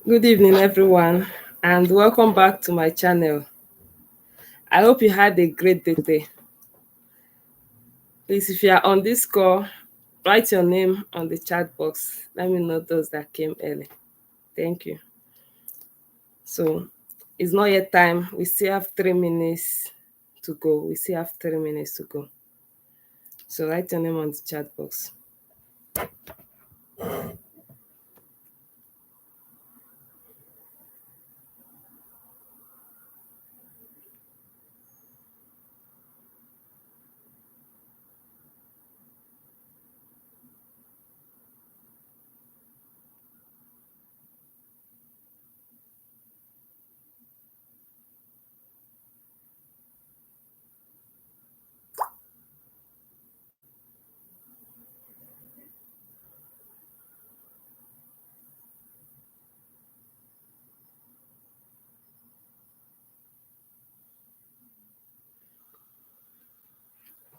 Good evening, everyone, and welcome back to my channel. I hope you had a great day today. Please, if you are on this call, write your name on the chat box. Let me know those that came early. Thank you. So, it's not yet time. We still have 3 minutes to go. So, write your name on the chat box.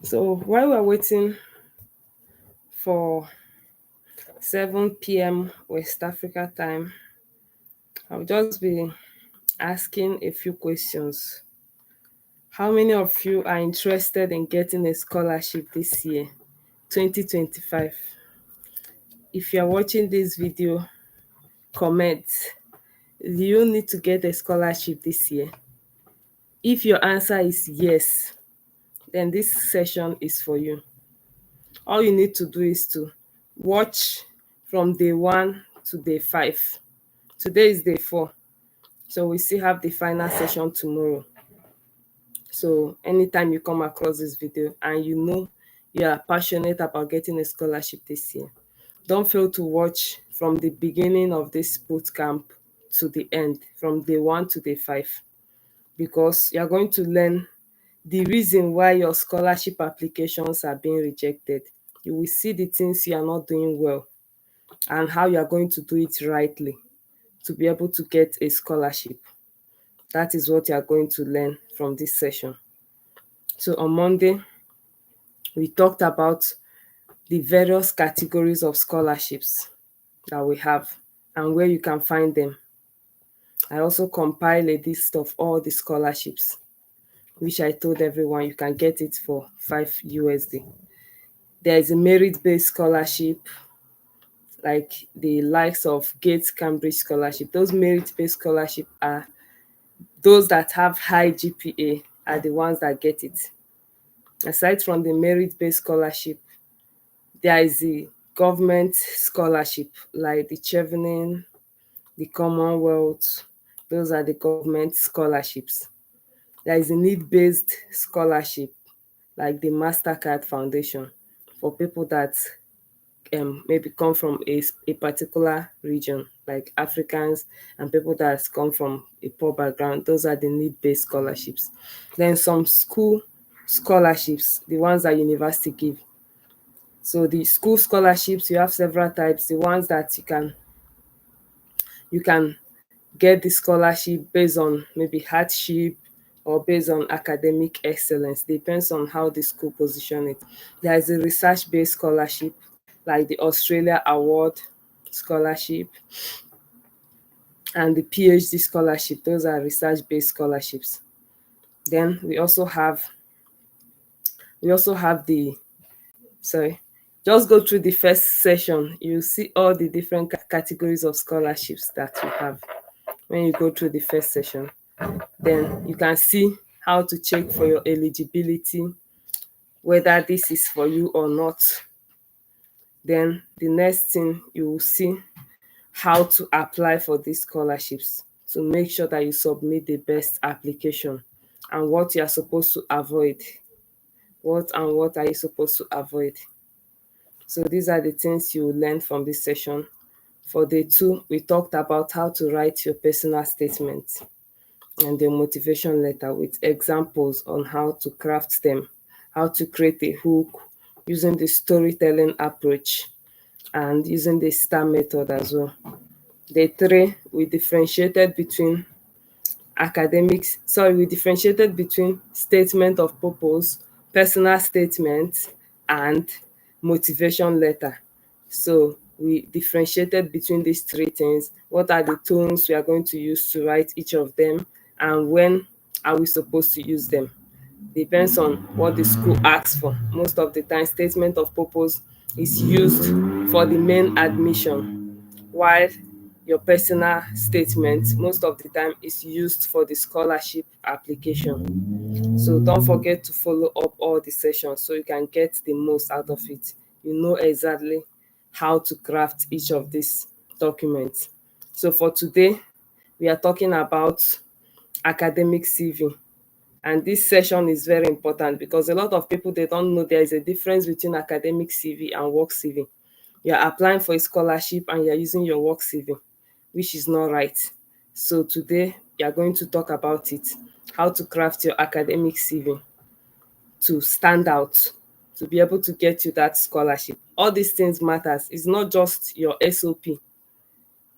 So, while we're waiting for 7 p.m. West Africa time, I'll just be asking a few questions. How many of you are interested in getting a scholarship this year, 2025? If you're watching this video, comment. Do you need to get a scholarship this year? If your answer is yes, then this session is for you. All you need to do is to watch from day 1 to day 5. Today is day 4, so we still have the final session tomorrow. So anytime you come across this video and you know you are passionate about getting a scholarship this year, don't fail to watch from the beginning of this bootcamp to the end, from day 1 to day 5, because you are going to learn the reason why your scholarship applications are being rejected. You will see the things you are not doing well and how you are going to do it rightly to be able to get a scholarship. That is what you are going to learn from this session. So on Monday, we talked about the various categories of scholarships that we have and where you can find them. I also compiled a list of all the scholarships, which I told everyone you can get it for $5 USD. There is a merit-based scholarship, like the likes of Gates Cambridge Scholarship. Those merit-based scholarships are those that have high GPA are the ones that get it. Aside from the merit-based scholarship, there is the government scholarship, like the Chevening, the Commonwealth. Those are the government scholarships. There is a need-based scholarship, like the MasterCard Foundation, for people that maybe come from a particular region, like Africans and people that come from a poor background. Those are the need-based scholarships. Then some school scholarships, the ones that university give. So the school scholarships, you have several types. The ones that you can get the scholarship based on maybe hardship or based on academic excellence. Depends on how the school position it. There is a research-based scholarship, like the Australia Award Scholarship and the PhD scholarship. Those are research-based scholarships. Then we also have the just go through the first session. You see all the different categories of scholarships that we have. When you go through the first session, then you can see how to check for your eligibility, whether this is for you or not. Then the next thing, you will see how to apply for these scholarships to make sure that you submit the best application and what you are supposed to avoid. What are you supposed to avoid? So these are the things you will learn from this session. For day 2, we talked about how to write your personal statement and the motivation letter with examples on how to craft them, how to create a hook using the storytelling approach and using the STAR method as well. Day 3, we differentiated between statement of purpose, personal statement, and motivation letter. So we differentiated between these three things. What are the tones we are going to use to write each of them, and when are we supposed to use them? Depends on what the school asks for. Most of the time, statement of purpose is used for the main admission, while your personal statement most of the time is used for the scholarship application. So don't forget to follow up all the sessions so you can get the most out of it. You know exactly how to craft each of these documents. So for today, we are talking about academic CV. And this session is very important because a lot of people, they don't know there is a difference between academic CV and work CV. You're applying for a scholarship and you're using your work CV, which is not right. So today we are going to talk about it, how to craft your academic CV to stand out, to be able to get you that scholarship. All these things matters. It's not just your SOP.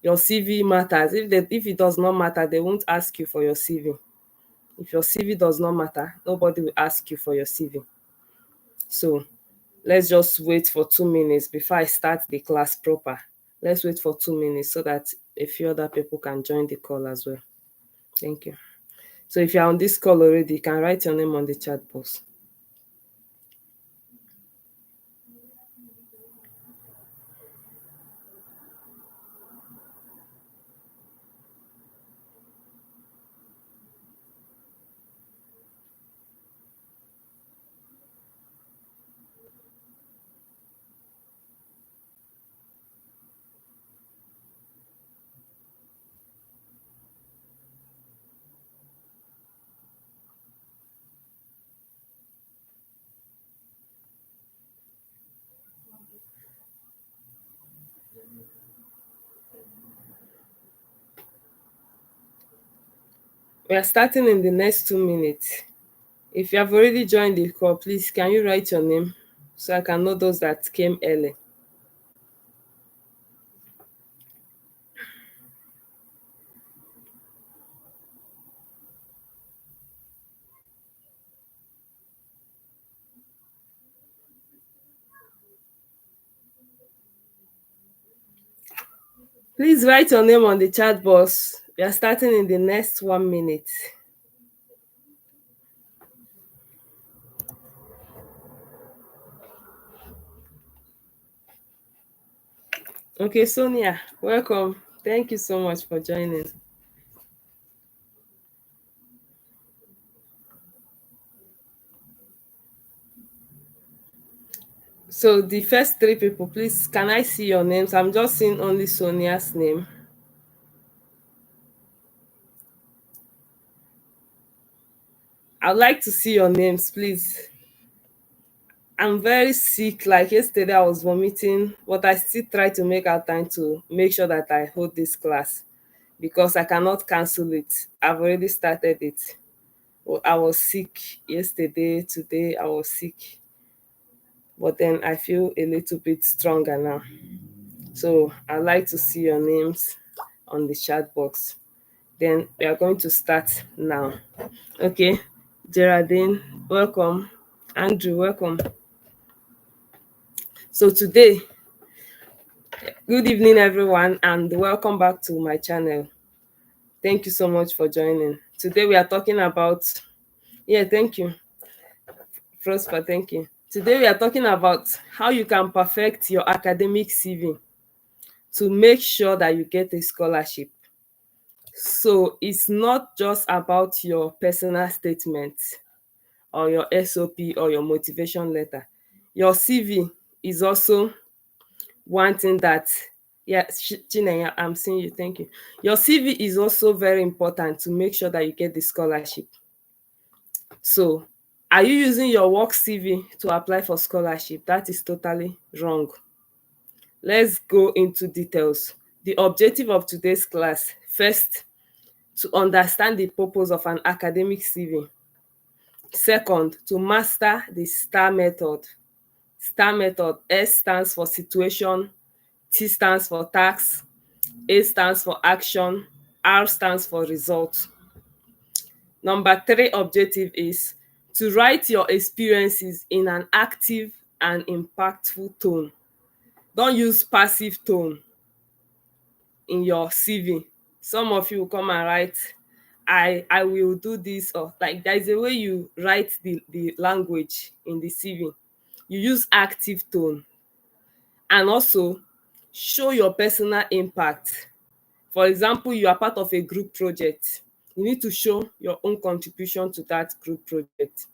Your CV matters. If it does not matter, they won't ask you for your CV. If your CV does not matter, nobody will ask you for your CV. So let's just wait for 2 minutes before I start the class proper. Let's wait for 2 minutes so that a few other people can join the call as well. Thank you. So if you're on this call already, you can write your name on the chat box. We are starting in the next 2 minutes. If you have already joined the call, please can you write your name so I can know those that came early. Please write your name on the chat box. We are starting in the next 1 minute. Okay, Sonia, welcome. Thank you so much for joining. So the first three people, please, can I see your names? I'm just seeing only Sonia's name. I'd like to see your names, please. I'm very sick. Like yesterday, I was vomiting, but I still try to make out time to make sure that I hold this class because I cannot cancel it. I've already started it. Well, I was sick yesterday, today I was sick, but then I feel a little bit stronger now. So I'd like to see your names on the chat box. Then we are going to start now. Okay, Geraldine, welcome. Andrew, welcome. So today, good evening everyone and welcome back to my channel. Thank you so much for joining. Today we are talking about, thank you, Prosper, thank you. Today we are talking about how you can perfect your academic CV to make sure that you get a scholarship. So it's not just about your personal statement or your SOP or your motivation letter. Your CV is also one thing that, Chinenya, I'm seeing you, thank you. Your CV is also very important to make sure that you get the scholarship. So are you using your work CV to apply for scholarship? That is totally wrong. Let's go into details. The objective of today's class, first, to understand the purpose of an academic CV. Second, to master the STAR method. STAR method, S stands for situation, T stands for task, A stands for action, R stands for result. Number three objective is to write your experiences in an active and impactful tone. Don't use passive tone in your CV. Some of you will come and write, I will do this, or like there is a way you write the language in the CV. You use active tone, and also show your personal impact. For example, you are part of a group project. You need to show your own contribution to that group project.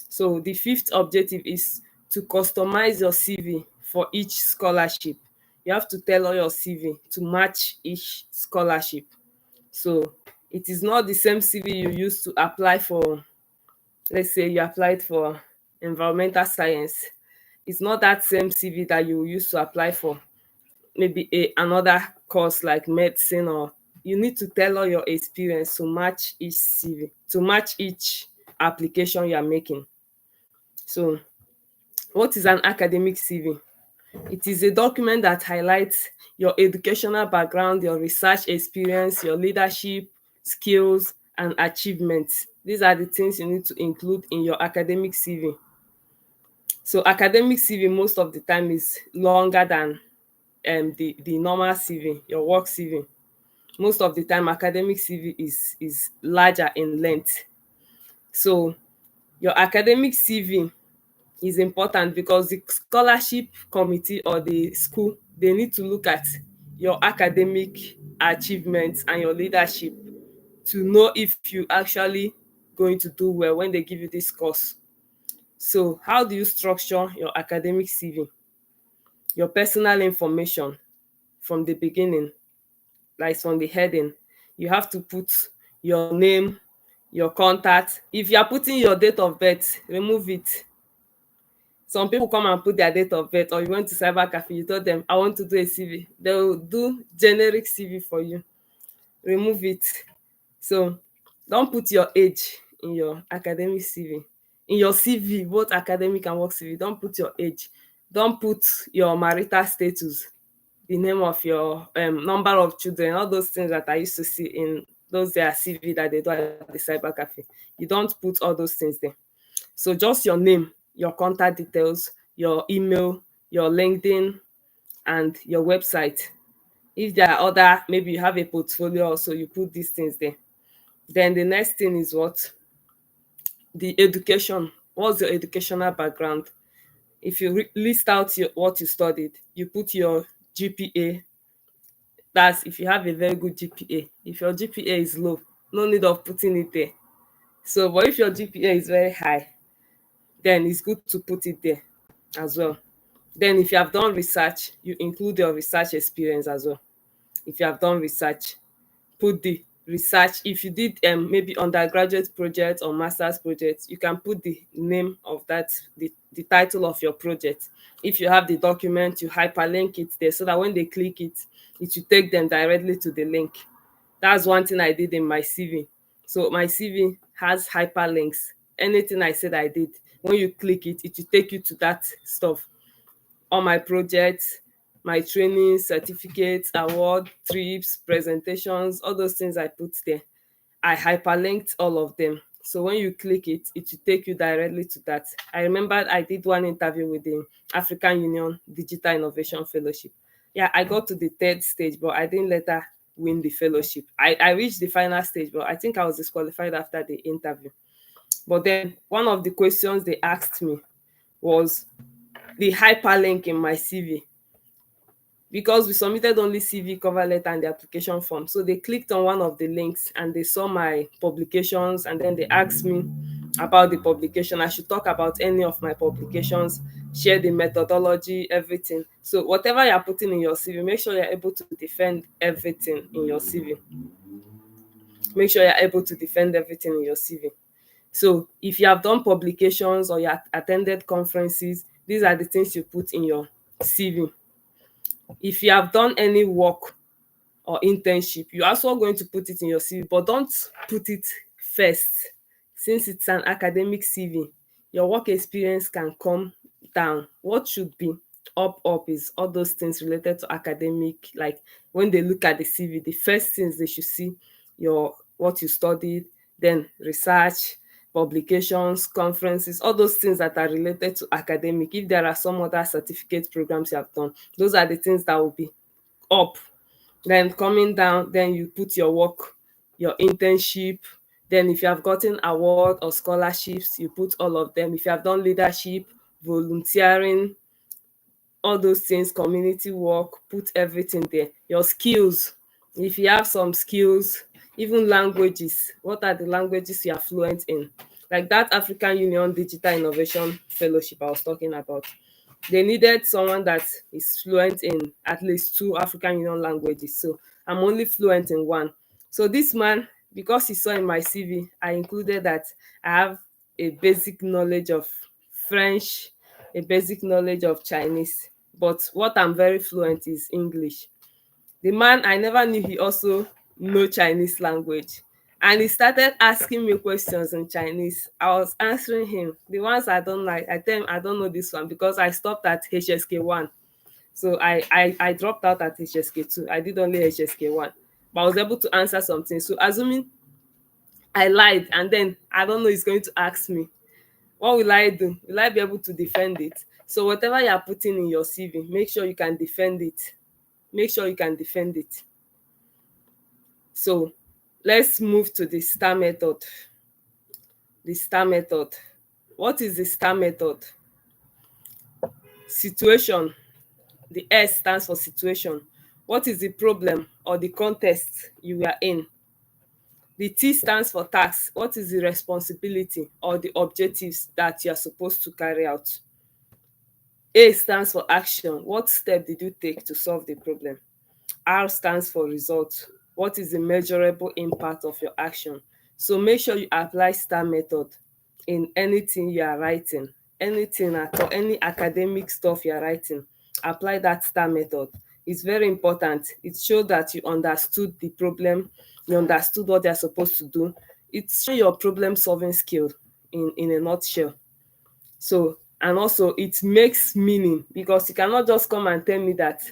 So the fifth objective is to customize your CV for each scholarship. You have to tailor your CV to match each scholarship. So it is not the same CV you use to apply for, let's say you applied for environmental science. It's not that same CV that you use to apply for maybe another course like medicine, or you need to tailor your experience to match each CV, to match each application you are making. So what is an academic CV? It is a document that highlights your educational background, your research experience, your leadership skills and achievements. These are the things you need to include in your academic CV. So academic CV most of the time is longer than the normal CV, your work CV. Most of the time academic CV is larger in length. So your academic CV is important because the scholarship committee or the school, they need to look at your academic achievements and your leadership to know if you actually going to do well when they give you this course. So how do you structure your academic CV? Your personal information from the beginning, like from the heading, you have to put your name, your contact. If you are putting your date of birth, remove it. Some people come and put their date of birth, or you went to cyber cafe, you told them I want to do a CV, they will do generic CV for you. Remove it. So don't put your age in your academic CV. In your CV, both academic and work CV, don't put your age. Don't put your marital status, the name of your number of children, all those things that I used to see in those their CV that they do at the cyber cafe. You don't put all those things there. So just your name, your contact details, your email, your LinkedIn, and your website. If there are other, maybe you have a portfolio also, you put these things there. Then the next thing is what? The education. What's your educational background? If you list out what you studied, you put your GPA. That's if you have a very good GPA. If your GPA is low, no need of putting it there. So, but if your GPA is very high, then it's good to put it there as well. Then if you have done research, you include your research experience as well. If you have done research, put the research. If you did maybe undergraduate project or master's project, you can put the name of that, the title of your project. If you have the document, you hyperlink it there so that when they click it, it will take them directly to the link. That's one thing I did in my CV. So my CV has hyperlinks. Anything I said I did, when you click it, it will take you to that stuff. All my projects, my training, certificates, award, trips, presentations, all those things I put there. I hyperlinked all of them. So when you click it, it will take you directly to that. I remember I did one interview with the African Union Digital Innovation Fellowship. Yeah, I got to the third stage, but I didn't later win the fellowship. I reached the final stage, but I think I was disqualified after the interview. But then one of the questions they asked me was the hyperlink in my CV, because we submitted only CV, cover letter, and the application form. So they clicked on one of the links and they saw my publications, and then they asked me about the publication. I should talk about any of my publications, share the methodology, everything. So whatever you're putting in your CV, make sure you're able to defend everything in your CV. Make sure you're able to defend everything in your CV. So if you have done publications or you have attended conferences, these are the things you put in your CV. If you have done any work or internship, you're also going to put it in your CV, but don't put it first. Since it's an academic CV, your work experience can come down. What should be up is all those things related to academic. Like when they look at the CV, the first things they should see, your what you studied, then research, publications, conferences, all those things that are related to academic. If there are some other certificate programs you have done, those are the things that will be up. Then coming down, then you put your work, your internship. Then if you have gotten award or scholarships, you put all of them. If you have done leadership, volunteering, all those things, community work, put everything there. Your skills, if you have some skills, even languages, what are the languages you are fluent in? Like that African Union Digital Innovation Fellowship I was talking about, they needed someone that is fluent in at least two African Union languages. So I'm only fluent in one. So this man, because he saw in my CV, I included that I have a basic knowledge of French, a basic knowledge of Chinese. But what I'm very fluent is English. The man, I never knew he also know Chinese language. And he started asking me questions in Chinese. I was answering him. The ones I don't like, I tell him I don't know this one because I stopped at HSK1. So I dropped out at HSK2. I did only HSK1. But I was able to answer something. So assuming I lied and then I don't know he's going to ask me, what will I do? Will I be able to defend it? So whatever you are putting in your CV, make sure you can defend it. Make sure you can defend it. So let's move to the STAR method. The STAR method. What is the STAR method? Situation. The S stands for situation. What is the problem or the context you are in? The T stands for task. What is the responsibility or the objectives that you are supposed to carry out? A stands for action. What step did you take to solve the problem? R stands for result. What is the measurable impact of your action? So make sure you apply STAR method in anything you are writing, anything at all, any academic stuff you are writing. Apply that STAR method. It's very important. It shows that you understood the problem, you understood what they are supposed to do. It's show your problem solving skill in a nutshell. So, and also it makes meaning, because you cannot just come and tell me that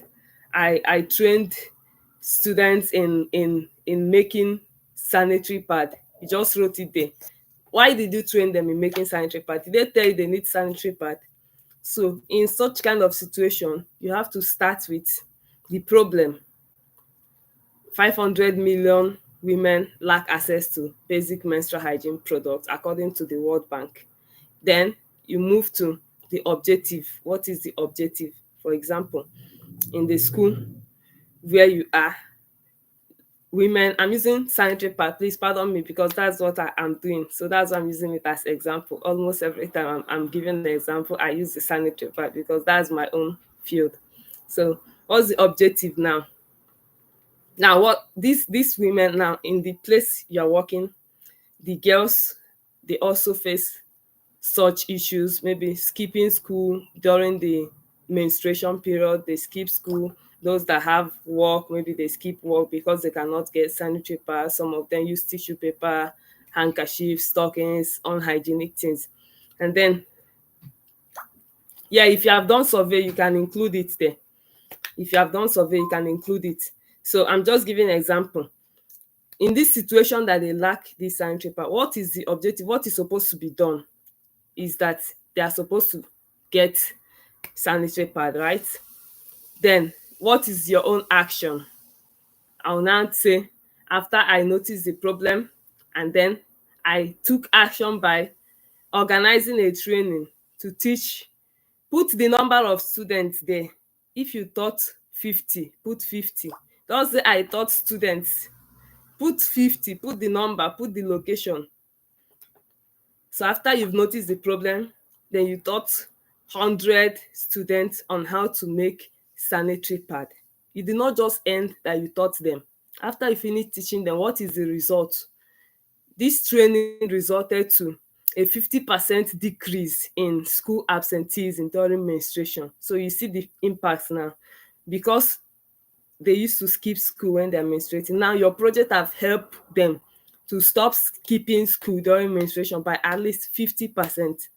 I trained students in making sanitary pad. You just wrote it there. Why did you train them in making sanitary pad? Did they tell you they need sanitary pad? So in such kind of situation, you have to start with the problem. 500 million women lack access to basic menstrual hygiene products according to the World Bank. Then you move to the objective. What is the objective? For example, in the school where you are, women, I'm using sanitary pad, please pardon me, because that's what I am doing. So that's why I'm using it as example. Almost every time I'm giving the example, I use the sanitary pad because that's my own field. So what's the objective now? Now what these women now in the place you're working, the girls, they also face such issues, maybe skipping school during the menstruation period. They skip school. Those that have work, maybe they skip work because they cannot get sanitary pads. Some of them use tissue paper, handkerchiefs, stockings, unhygienic things. And then, yeah, if you have done survey, you can include it there. If you have done survey, you can include it. So I'm just giving an example. In this situation that they lack this sanitary pad, what is the objective? What is supposed to be done is that they are supposed to get sanitary pad, right? Then what is your own action? I'll now say, after I noticed the problem, and then I took action by organizing a training to teach. Put the number of students there. If you taught 50, put 50. Don't say I taught students. Put 50, put the number, put the location. So after you've noticed the problem, then you taught 100 students on how to make sanitary pad. You did not just end that you taught them. After you finish teaching them, what is the result? This training resulted to a 50% decrease in school absenteeism during menstruation. So you see the impact now. Because they used to skip school when they're menstruating, now your project have helped them to stop skipping school during menstruation by at least 50%.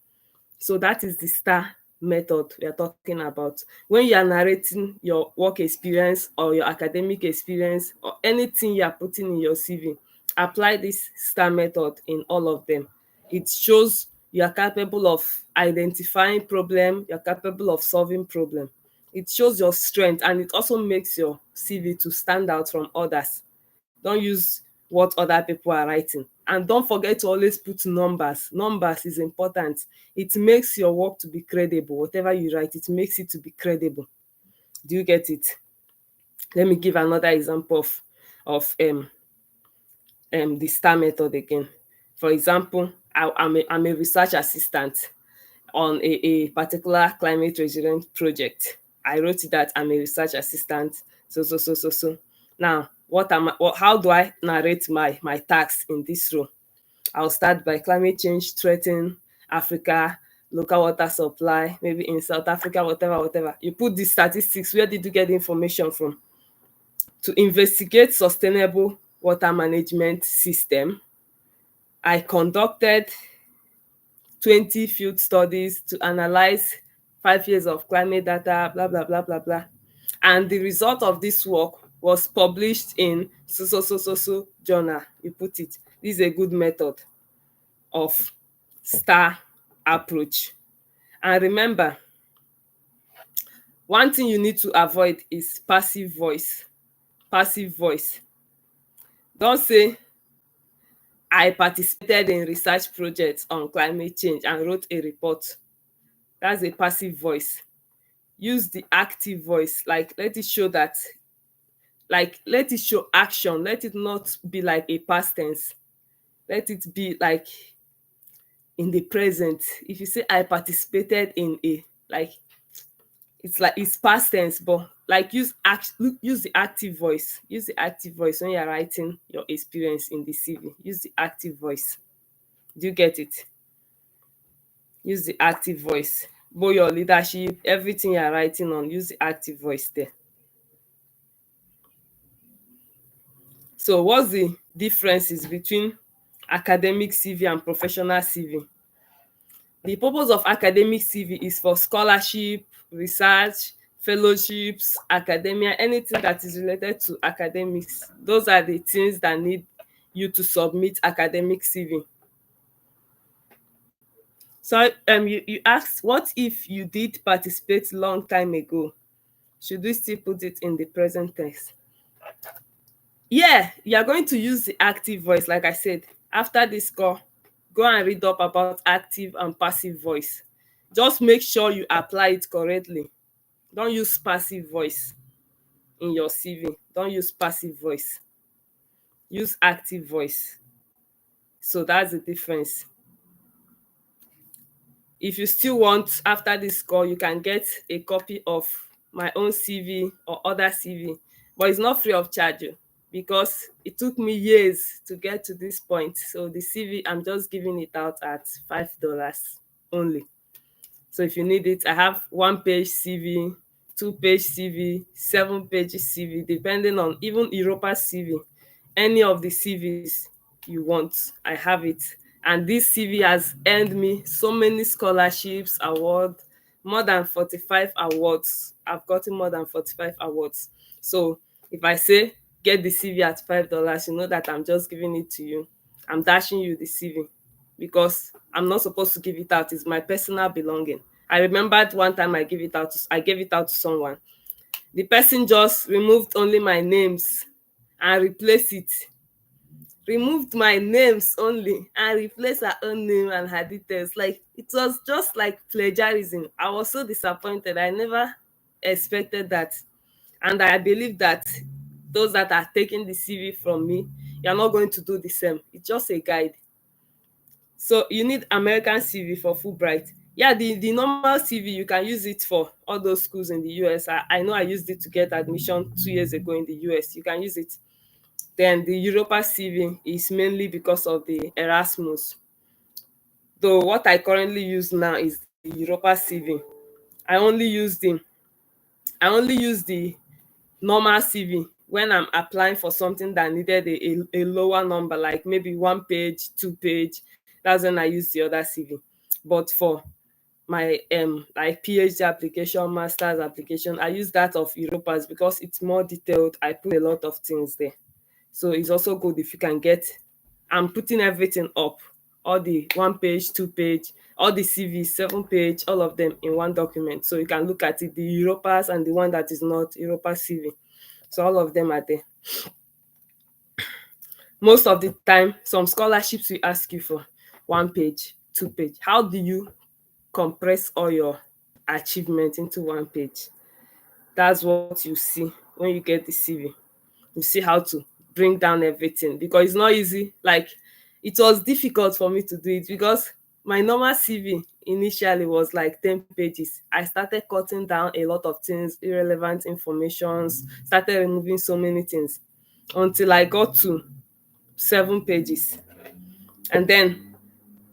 So that is the STAR method we are talking about. When you are narrating your work experience or your academic experience or anything you are putting in your CV, apply this STAR method in all of them. It shows you are capable of identifying problem, you're capable of solving problem. It shows your strength, and it also makes your CV to stand out from others. Don't use what other people are writing, and don't forget to always put numbers. Numbers is important. It makes your work to be credible. Whatever you write, it makes it to be credible. Do you get it? Let me give another example of the star method again. For example, I'm a research assistant on a particular climate resilient project. I wrote it that I'm a research assistant. So. Now, how do I narrate my tasks in this role? I'll start by climate change threatening Africa, local water supply, maybe in South Africa, whatever. You put the statistics. Where did you get the information from? To investigate sustainable water management system, I conducted 20 field studies to analyze 5 years of climate data, blah, blah, blah, blah, blah. And the result of this work was published in so journal. You put it. This is a good method of star approach. And remember, one thing you need to avoid is passive voice. Passive voice. Don't say, I participated in research projects on climate change and wrote a report. That's a passive voice. Use the active voice. Like, let it show that, like, let it show action. Let it not be like a past tense. Let it be like in the present. If you say I participated in a, like it's past tense, but like use the active voice. Use the active voice when you're writing your experience in the CV. Use the active voice. Do you get it? Use the active voice. Both your leadership, everything you're writing on, use the active voice there. So what's the differences between academic CV and professional CV? The purpose of academic CV is for scholarship, research, fellowships, academia, anything that is related to academics. Those are the things that need you to submit academic CV. So you asked, what if you did participate long time ago? Should we still put it in the present tense? Yeah, you are going to use the active voice, like I said. After this call, go and read up about active and passive voice. Just make sure you apply it correctly. Don't use passive voice in your CV. Don't use passive voice. Use active voice. So that's the difference. If you still want, after this call, you can get a copy of my own CV or other CV, but it's not free of charge because it took me years to get to this point. So the CV, I'm just giving it out at $5 only. So if you need it, I have 1-page CV, 2-page CV, 7-page CV, depending on even Europa's CV. Any of the CVs you want, I have it. And this CV has earned me so many scholarships, awards, more than 45 awards. I've gotten more than 45 awards. So if I say get the CV at $5, you know that I'm just giving it to you. I'm dashing you the CV because I'm not supposed to give it out. It's my personal belonging. I remembered one time I gave it out to someone. The person just removed only my names and replaced it. Removed my names only and replaced her own name and her details. Like, it was just like plagiarism. I was so disappointed. I never expected that. And I believe that those that are taking the CV from me, you're not going to do the same. It's just a guide. So you need American CV for Fulbright. Yeah, the normal CV, you can use it for all those schools in the US. I know I used it to get admission 2 years ago in the US. You can use it. Then the Europa CV is mainly because of the Erasmus. Though what I currently use now is the Europa CV. I only use the I only use the normal CV when I'm applying for something that needed a lower number, like maybe 1 page, 2 page. That's when I use the other CV. But for my like PhD application, master's application, I use that of Europa's because it's more detailed. I put a lot of things there. So it's also good if you can get, I'm putting everything up all the 1 page, 2 page, all the CVs, 7 page, all of them in one document. So you can look at it, the Europass and the one that is not Europa CV. So all of them are there. Most of the time, some scholarships will ask you for 1 page, 2 page. How do you compress all your achievement into 1 page? That's what you see when you get the CV. You see how to bring down everything, because it's not easy. Like, it was difficult for me to do it because my normal CV initially was like 10 pages. I started cutting down a lot of things, irrelevant informations, started removing so many things until I got to 7 pages. And then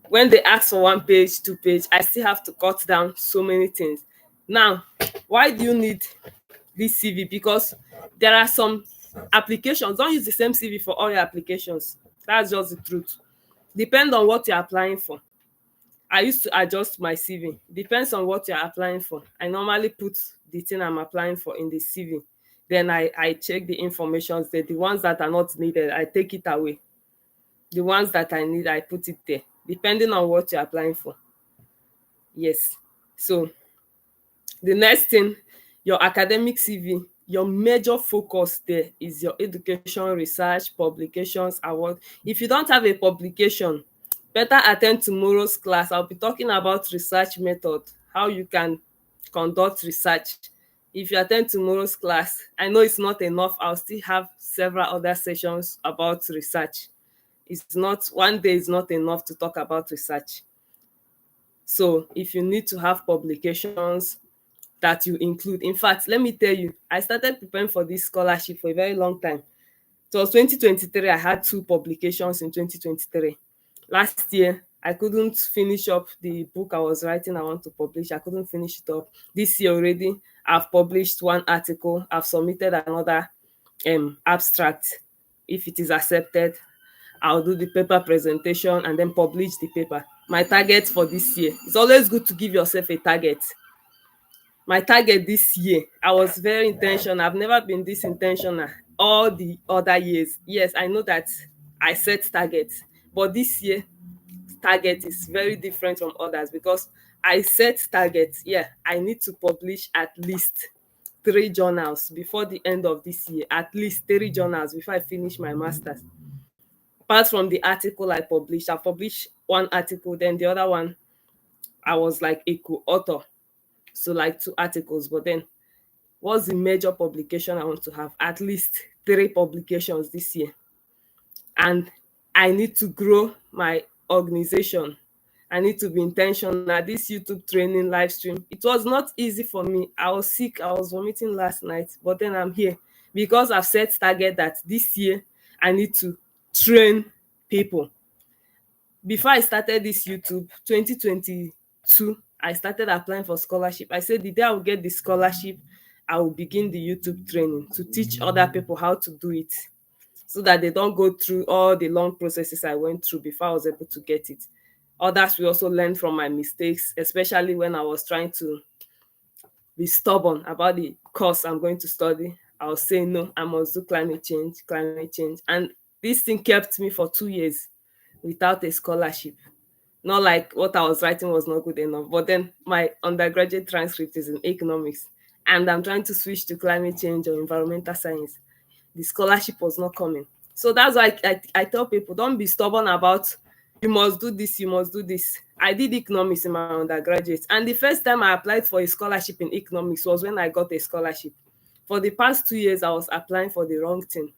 when they ask for 1 page, 2 page, I still have to cut down so many things. Now, why do you need this CV? Because there are some applications, don't use the same CV for all your applications. That's just the truth. Depend on what you're applying for. I used to adjust my CV. Depends on what you're applying for. I normally put the thing I'm applying for in the CV. Then I check the informations there. The ones that are not needed, I take it away. The ones that I need, I put it there, depending on what you're applying for. Yes. So the next thing, your academic CV, your major focus there is your education, research, publications, award. If you don't have a publication, better attend tomorrow's class. I'll be talking about research method, how you can conduct research. If you attend tomorrow's class, I know it's not enough. I'll still have several other sessions about research. It's not, one day is not enough to talk about research. So if you need to have publications that you include, in fact, let me tell you, I started preparing for this scholarship for a very long time. It was 2023. I had 2 publications in 2023. Last year, I couldn't finish up the book I was writing. I want to publish. I couldn't finish it up. This year already, I've published 1 article. I've submitted another abstract. If it is accepted, I'll do the paper presentation and then publish the paper. My target for this year, it's always good to give yourself a target. My target this year, I was very intentional. I've never been this intentional all the other years. Yes, I know that I set targets, but this year target is very different from others because I set targets. Yeah, I need to publish at least 3 journals before the end of this year. At least 3 journals before I finish my master's. Apart from the article I published, I published 1 article, then the other one, I was like a co-author. So like 2 articles, but then what's the major publication I want to have? At least 3 publications this year. And I need to grow my organization. I need to be intentional. This YouTube training live stream, it was not easy for me. I was sick. I was vomiting last night, but then I'm here because I've set target that this year I need to train people. Before I started this YouTube, 2022, I started applying for scholarship. I said the day I will get the scholarship, I will begin the YouTube training to teach other people how to do it so that they don't go through all the long processes I went through before I was able to get it. Others will also learn from my mistakes, especially when I was trying to be stubborn about the course I'm going to study. I was saying, no, I must do climate change, climate change. And this thing kept me for 2 years without a scholarship. Not like what I was writing was not good enough, but then my undergraduate transcript is in economics, and I'm trying to switch to climate change or environmental science. The scholarship was not coming. So that's why I tell people, don't be stubborn about you must do this, you must do this. I did economics in my undergraduate, and the first time I applied for a scholarship in economics was when I got a scholarship. For the past 2 years, I was applying for the wrong thing.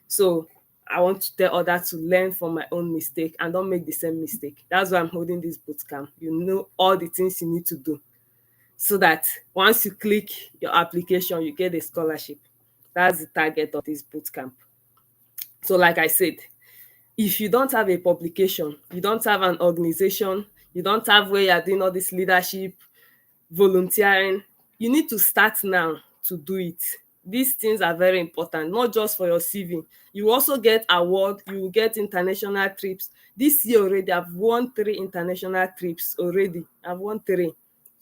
So I want to tell others to learn from my own mistake and don't make the same mistake. That's why I'm holding this bootcamp. You know all the things you need to do so that once you click your application, you get a scholarship. That's the target of this bootcamp. So like I said, if you don't have a publication, you don't have an organization, you don't have where you're doing all this leadership, volunteering, you need to start now to do it. These things are very important, not just for your CV. You also get award, you will get international trips. This year already, I've won 3 international trips already. I've won 3.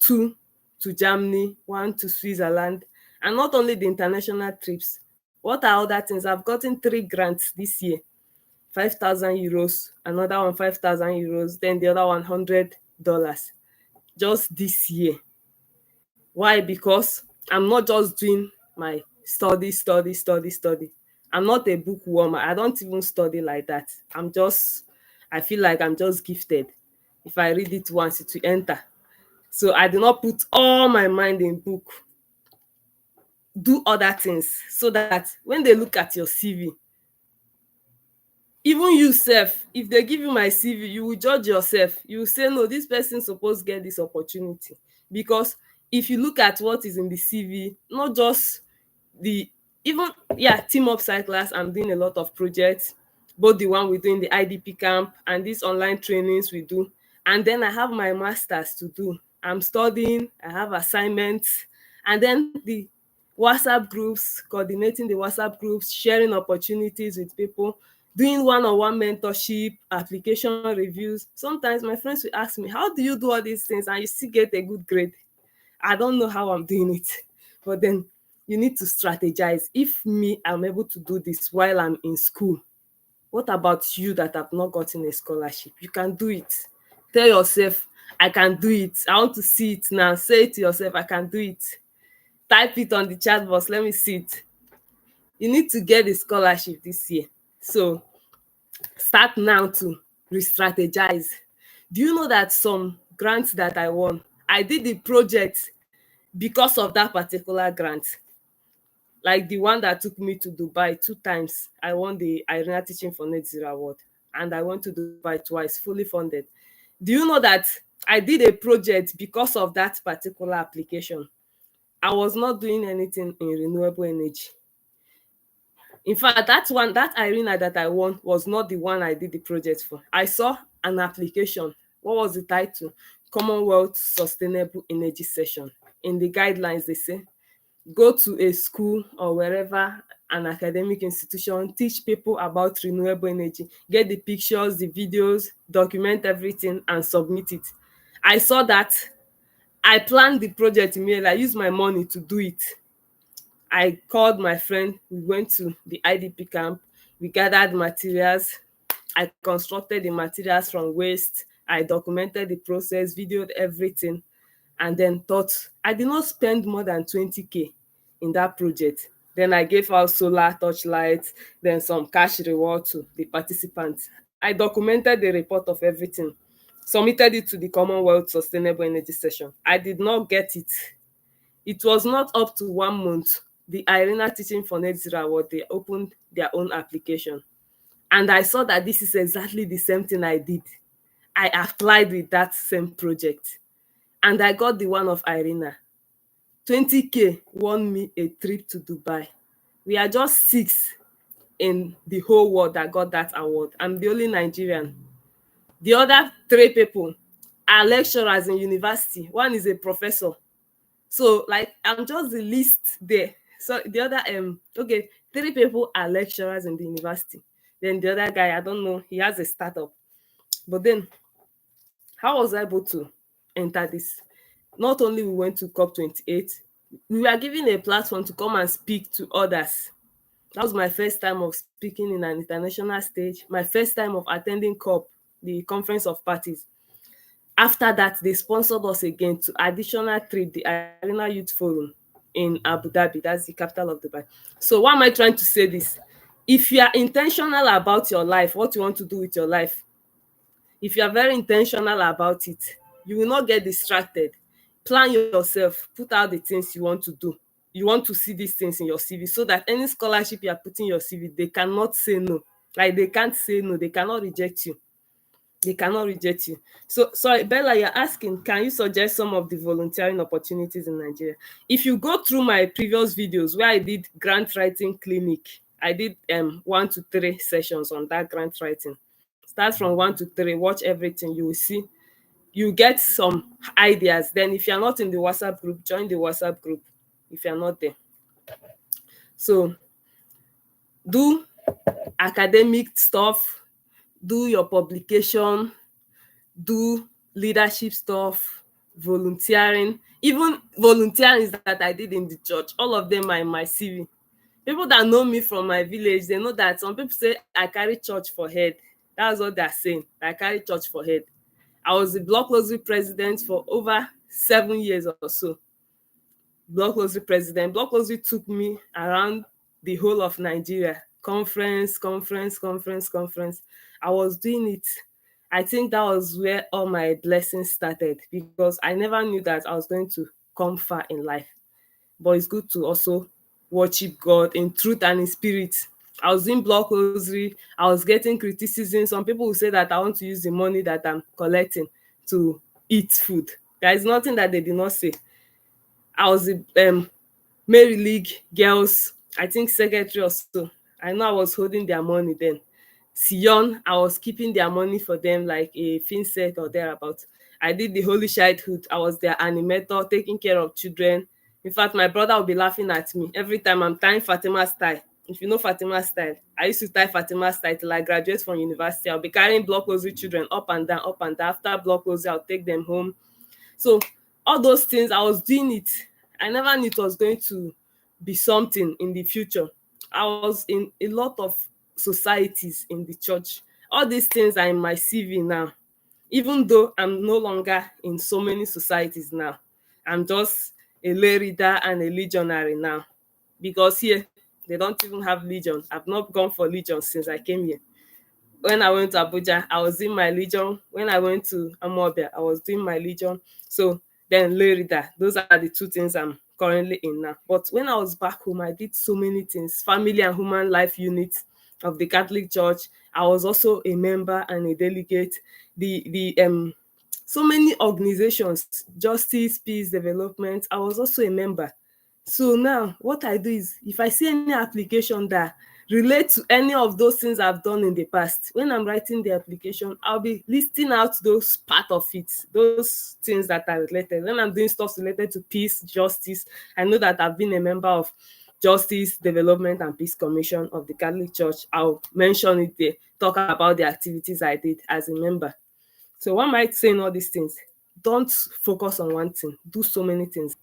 2 to Germany, 1 to Switzerland. And not only the international trips, what are other things? I've gotten 3 grants this year. €5,000, another one €5,000, then the other one $100 just this year. Why? Because I'm not just doing my study. I'm not a bookworm. I don't even study like that. I feel like I'm just gifted. If I read it once, it will enter. So I do not put all my mind in book. Do other things so that when they look at your CV, even you sef, if they give you my CV, you will judge yourself. You will say, no, this person suppose get this opportunity. Because if you look at what is in the CV, not just the even yeah, TeamUpcyclers, I'm doing a lot of projects, both the one we do in the IDP camp and these online trainings we do. And then I have my masters to do. I'm studying, I have assignments, and then the WhatsApp groups, coordinating the WhatsApp groups, sharing opportunities with people, doing one-on-one mentorship, application reviews. Sometimes my friends will ask me, how do you do all these things and you still get a good grade? I don't know how I'm doing it. But then you need to strategize. If me, I'm able to do this while I'm in school, what about you that have not gotten a scholarship? You can do it. Tell yourself, I can do it. I want to see it now. Say it to yourself, I can do it. Type it on the chat box. Let me see it. You need to get a scholarship this year. So start now to re-strategize. Do you know that some grants that I won, I did the project because of that particular grant? Like the one that took me to Dubai 2 times. I won the Irina Teaching for Net Zero Award, and I went to Dubai twice, fully funded. Do you know that I did a project because of that particular application? I was not doing anything in renewable energy. In fact, that Irina that I won was not the one I did the project for. I saw an application. What was the title? Commonwealth Sustainable Energy Session. In the guidelines, they say, go to a school or wherever, an academic institution, teach people about renewable energy, get the pictures, the videos, document everything and submit it. I saw that. I planned the project immediately. I used my money to do it. I called my friend. We went to the IDP camp. We gathered materials. I constructed the materials from waste. I documented the process, videoed everything, and then thought I did not spend more than 20K in that project. Then I gave out solar torchlights, then some cash reward to the participants. I documented the report of everything, submitted it to the Commonwealth Sustainable Energy Session. I did not get it. It was not up to 1 month. The Irina Teaching for Net Zero Award, they opened their own application. And I saw that this is exactly the same thing I did. I applied with that same project. And I got the one of Irina. 20K won me a trip to Dubai. We are just 6 in the whole world that got that award. I'm the only Nigerian. The other 3 people are lecturers in university. One is a professor. So like I'm just the least there. So the other 3 people are lecturers in the university. Then the other guy, I don't know, he has a startup. But then how was I able to enter this? Not only we went to COP28, we were given a platform to come and speak to others. That was my first time of speaking in an international stage, my first time of attending COP, the Conference of Parties. After that, they sponsored us again to additional trip, the Arena Youth Forum in Abu Dhabi. That's the capital of Dubai. So why am I trying to say this? If you are intentional about your life, what you want to do with your life, if you are very intentional about it, you will not get distracted. Plan yourself, put out the things you want to do. You want to see these things in your CV so that any scholarship you are putting in your CV, they cannot say no. Like they can't say no, they cannot reject you. They cannot reject you. So, sorry, Bella, you're asking, can you suggest some of the volunteering opportunities in Nigeria? If you go through my previous videos where I did grant writing clinic, I did 1 to 3 sessions on that grant writing. Start from 1 to 3, watch everything. You will see, you get some ideas. Then if you're not in the WhatsApp group, join the WhatsApp group if you're not there. So do academic stuff, do your publication, do leadership stuff, volunteering. Even volunteering that I did in the church, all of them are in my CV. People that know me from my village, they know that some people say I carry church for head. That's what they're saying. I carry church for head. I was the block rosary president for over 7 years or so. Block rosary president. Block rosary took me around the whole of Nigeria. Conference. I was doing it. I think that was where all my blessings started, because I never knew that I was going to come far in life. But it's good to also worship God in truth and in spirit. I was doing block rosary. I was getting criticism. Some people will say that I want to use the money that I'm collecting to eat food. There is nothing that they did not say. I was the Mary League girls, I think secretary or so. I know I was holding their money then. Sion, I was keeping their money for them like a FinSec or thereabout. I did the Holy Childhood. I was their animator, taking care of children. In fact, my brother will be laughing at me every time I'm tying Fatima style. If you know Fatima style, I used to tie Fatima style till I graduate from university. I'll be carrying block rosary children up and down, up and down. After block rosary, I'll take them home. So all those things, I was doing it. I never knew it was going to be something in the future. I was in a lot of societies in the church. All these things are in my CV now. Even though I'm no longer in so many societies now, I'm just a lay reader and a legionary now. Because here, they don't even have legion. I've not gone for legion since I came here. When I went to Abuja, I was doing my legion. When I went to Amobia, I was doing my legion. So then Lerida, those are the two things I'm currently in now. But when I was back home, I did so many things. Family and Human Life Unit of the Catholic Church. I was also a member and a delegate. The so many organizations, justice, peace, development. I was also a member. So now what I do is, if I see any application that relate to any of those things I've done in the past, when I'm writing the application, I'll be listing out those part of it, those things that are related. When I'm doing stuff related to peace, justice, I know that I've been a member of Justice, Development and Peace Commission of the Catholic Church. I'll mention it there, talk about the activities I did as a member. So why am I saying all these things? Don't focus on one thing. Do so many things.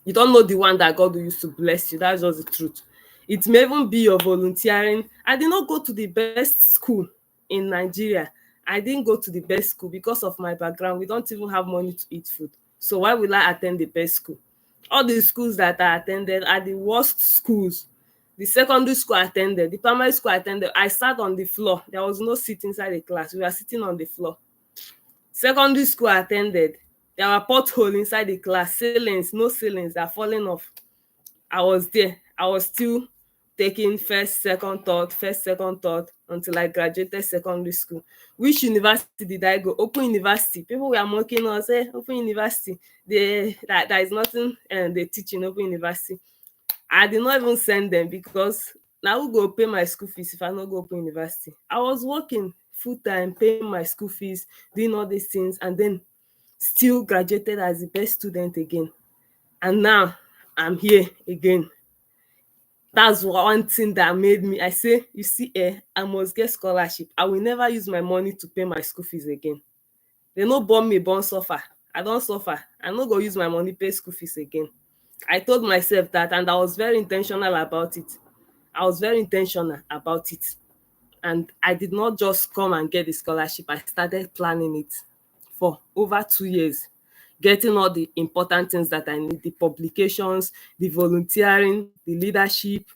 You don't know the one that God will use to bless you. That's just the truth. It may even be your volunteering. I did not go to the best school in Nigeria. I didn't go to the best school because of my background. We don't even have money to eat food. So why will I attend the best school? All the schools that I attended are the worst schools. The secondary school I attended, the primary school I attended, I sat on the floor. There was no seat inside the class. We were sitting on the floor. Secondary school I attended, there were pothole inside the class, ceilings, no ceilings, they are falling off. I was there. I was still taking first, second, third until I graduated secondary school. Which university did I go? Open University. People were mocking us, say, Open University. There is nothing they teach in Open University. I did not even send them because now who go pay my school fees if I no go Open University? I was working full time, paying my school fees, doing all these things, and then still graduated as the best student again. And now I'm here again. That's one thing that made me, I say, you see, I must get scholarship. I will never use my money to pay my school fees again. They no born me, born suffer. I don't suffer. I no go use my money pay school fees again. I told myself that, and I was very intentional about it. I was very intentional about it. And I did not just come and get the scholarship. I started planning it for over 2 years, getting all the important things that I need, the publications, the volunteering, the leadership,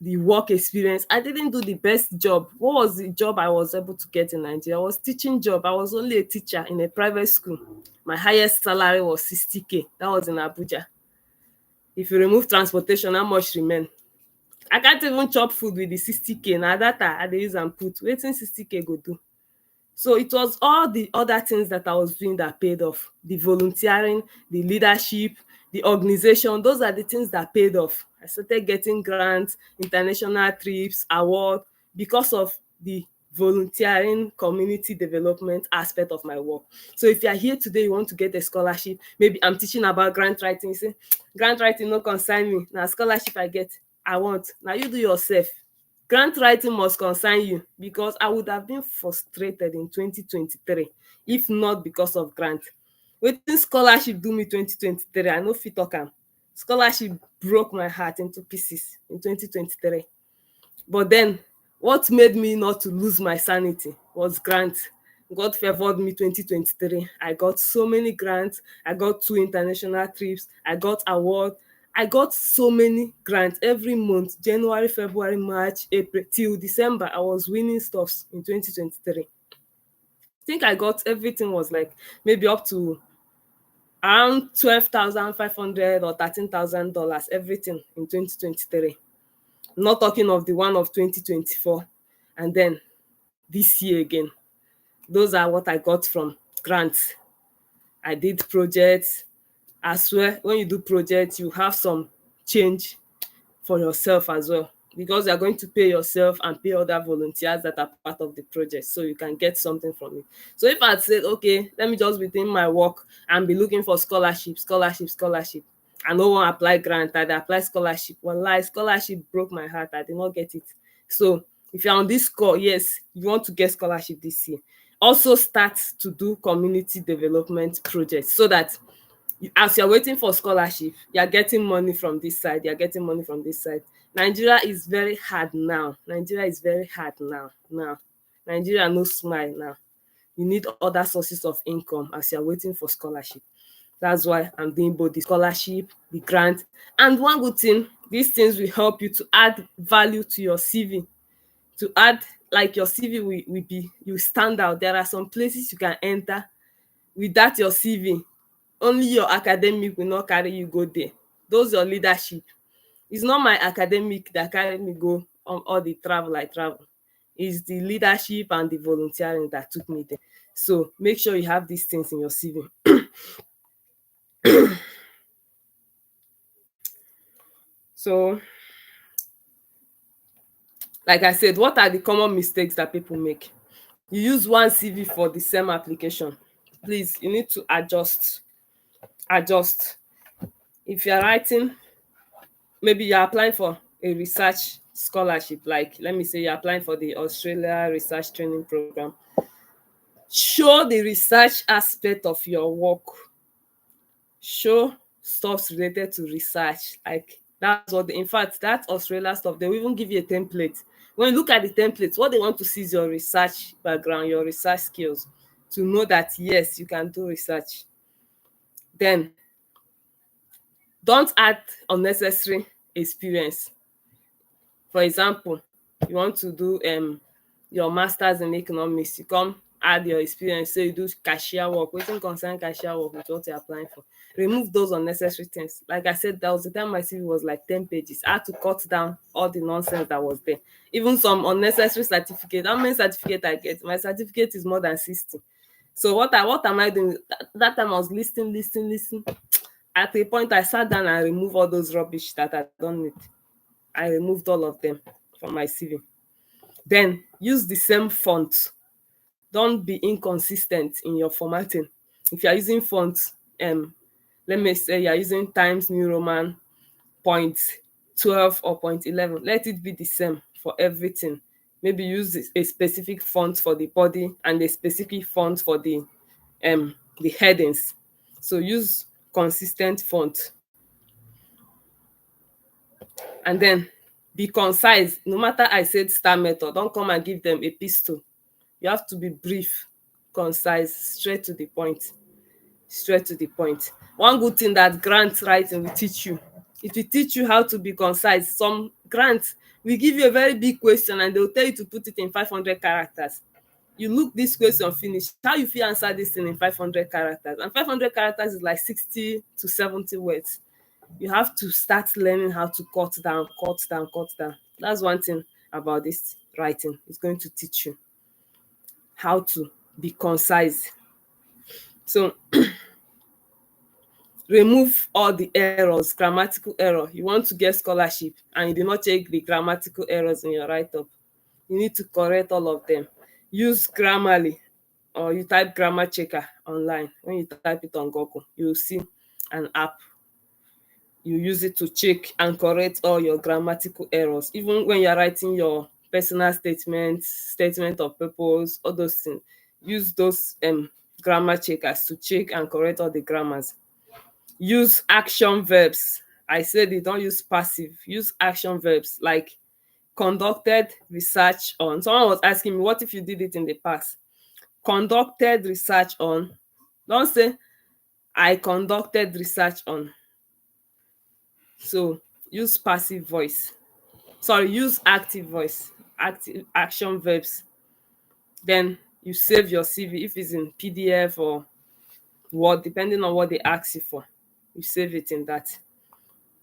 the work experience. I didn't do the best job. What was the job I was able to get in Nigeria? I was teaching job. I was only a teacher in a private school. My highest salary was 60K. That was in Abuja. If you remove transportation, how much remain? I can't even chop food with the 60K. Na data I dey use am put. Wetin 60K go do? So it was all the other things that I was doing that paid off. The volunteering, the leadership, the organization, those are the things that paid off. I started getting grants, international trips, award because of the volunteering community development aspect of my work. So if you are here today, you want to get a scholarship, maybe I'm teaching about grant writing, you say, grant writing no concern me. Na scholarship I get, I want. Now you do yourself. Grant writing must concern you because I would have been frustrated in 2023 if not because of grant. Wetin scholarship do me 2023, I no fit talk am. Scholarship broke my heart into pieces in 2023. But then what made me not to lose my sanity was grants. God favored me 2023. I got so many grants. I got 2 international trips. I got awards. I got so many grants every month, January, February, March, April, till December. I was winning stuffs in 2023. I think I got everything was like maybe up to around 12,500 or $13,000, everything in 2023. Not talking of the one of 2024. And then this year again. Those are what I got from grants. I did projects. I swear, when you do projects, you have some change for yourself as well, because you're going to pay yourself and pay other volunteers that are part of the project, so you can get something from it. So if I said, okay, let me just within my work and be looking for scholarship, I no wan apply grant, I dey apply scholarship. Wallahi, scholarship broke my heart. I did not get it. So if you're on this call, yes, you want to get scholarship this year, also start to do community development projects, so that as you're waiting for scholarship, you're getting money from this side, you're getting money from this side. Nigeria is very hard now. Nigeria is very hard now. Nigeria no smile now. You need other sources of income as you're waiting for scholarship. That's why I'm doing both the scholarship, the grant. And one good thing, these things will help you to add value to your CV. To add, like your CV will be, you stand out. There are some places you can enter with that your CV. Only your academic will not carry you go there. Those your leadership. It's not my academic that carry me go on all the travel I travel. It's the leadership and the volunteering that took me there. So make sure you have these things in your CV. So, like I said, what are the common mistakes that people make? You use one CV for the same application. Please, you need to adjust. Adjust. If you're writing, maybe you're applying for a research scholarship, like let me say you're applying for the Australia Research Training Program. Show the research aspect of your work. Show stuff related to research. Like that's what in fact, that Australia stuff, they will even give you a template. When you look at the templates, what they want to see is your research background, your research skills, to know that yes, you can do research. Then don't add unnecessary experience. For example, you want to do your masters in economics, you come add your experience, say you do cashier work, wetin concern cashier work with what you're applying for. Remove those unnecessary things. Like I said, there was the time my CV was like 10 pages. I had to cut down all the nonsense that was there. Even some unnecessary certificate. How many certificate I get? My certificate is more than 60. So what am I doing? That time I was listening. At a point I sat down and removed all those rubbish that I don't need. I removed all of them from my CV. Then use the same font. Don't be inconsistent in your formatting. If you're using fonts, let me say you're using Times New Roman point 12 or point 11, let it be the same for everything. Maybe use a specific font for the body and a specific font for the headings. So use consistent font. And then be concise. No matter I said star method, don't come and give them a pistol. You have to be brief, concise, straight to the point. Straight to the point. One good thing that grant writing will teach you, it will teach you how to be concise. Some grants will give you a very big question and they'll tell you to put it in 500 characters. You look this question finish, how you fit answer this thing in 500 characters? And 500 characters is like 60 to 70 words. You have to start learning how to cut down. That's one thing about this writing. It's going to teach you how to be concise. So remove all the errors, grammatical error. You want to get scholarship and you do not check the grammatical errors in your write-up. You need to correct all of them. Use Grammarly, or you type grammar checker online. When you type it on Google, you'll see an app. You use it to check and correct all your grammatical errors. Even when you're writing your personal statement of purpose, all those things, use those grammar checkers to check and correct all the grammars. Use action verbs. I said it, don't use passive, use action verbs like conducted research on. Someone was asking me, what if you did it in the past? Conducted research on. Don't say I conducted research on. So use passive voice. Sorry, use active voice, active action verbs. Then you save your CV if it's in PDF or Word, depending on what they ask you for. You save it in that.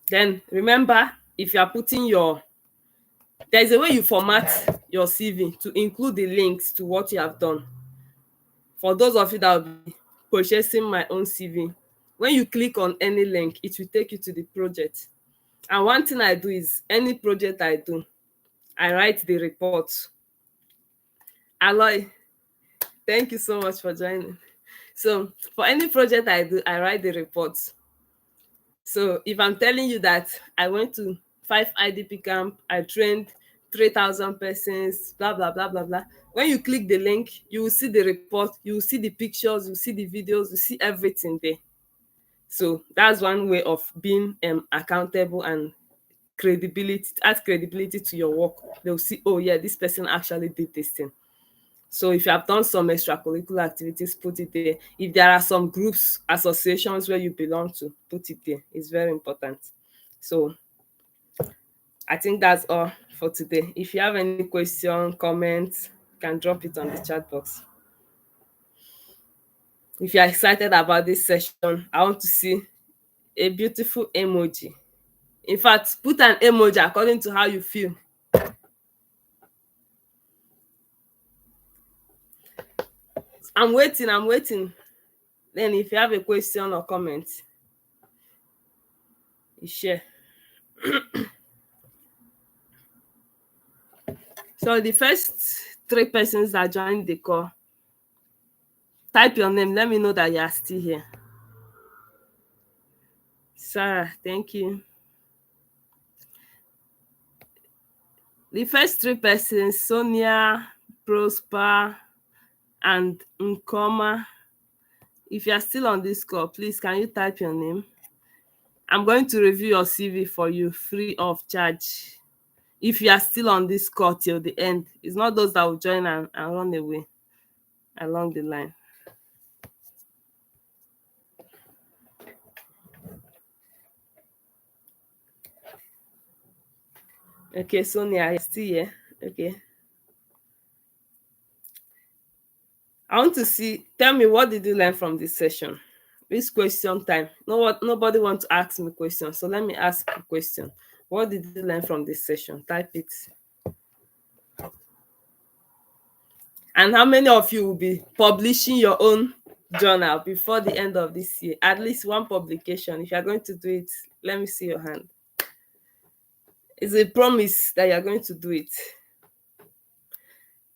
Then remember, if you are putting your, there's a way you format your CV to include the links to what you have done. For those of you that will be purchasing my own CV, when you click on any link, it will take you to the project. And one thing I do is any project I do, I write the report. Aloy, thank you so much for joining. So for any project I do, I write the report. So if I'm telling you that I went to 5 IDP camp, I trained 3,000 persons, blah, blah, blah, blah, blah. When you click the link, you will see the report, you will see the pictures, you will see the videos, you see everything there. So that's one way of being accountable and credibility, add credibility to your work. They'll see, oh yeah, this person actually did this thing. So if you have done some extracurricular activities, put it there. If there are some groups, associations where you belong to, put it there. It's very important. So I think that's all for today. If you have any question, comments, you can drop it on the chat box. If you're excited about this session, I want to see a beautiful emoji. In fact, put an emoji according to how you feel. I'm waiting. Then if you have a question or comment, you share. So the first 3 persons that joined the call, type your name. Let me know that you are still here. Sarah, thank you. The first 3 persons, Sonia, Prosper, and Nkoma. If you are still on this call, please can you type your name? I'm going to review your CV for you free of charge. If you are still on this call till the end, it's not those that will join and run away along the line. Okay, Sonia, you're still here. Okay. I want to see, tell me, what did you learn from this session? This question time. Nobody wants to ask me questions, so let me ask a question. What did you learn from this session? Type it. And how many of you will be publishing your own journal before the end of this year? At least one publication. If you're going to do it, let me see your hand. It's a promise that you're going to do it.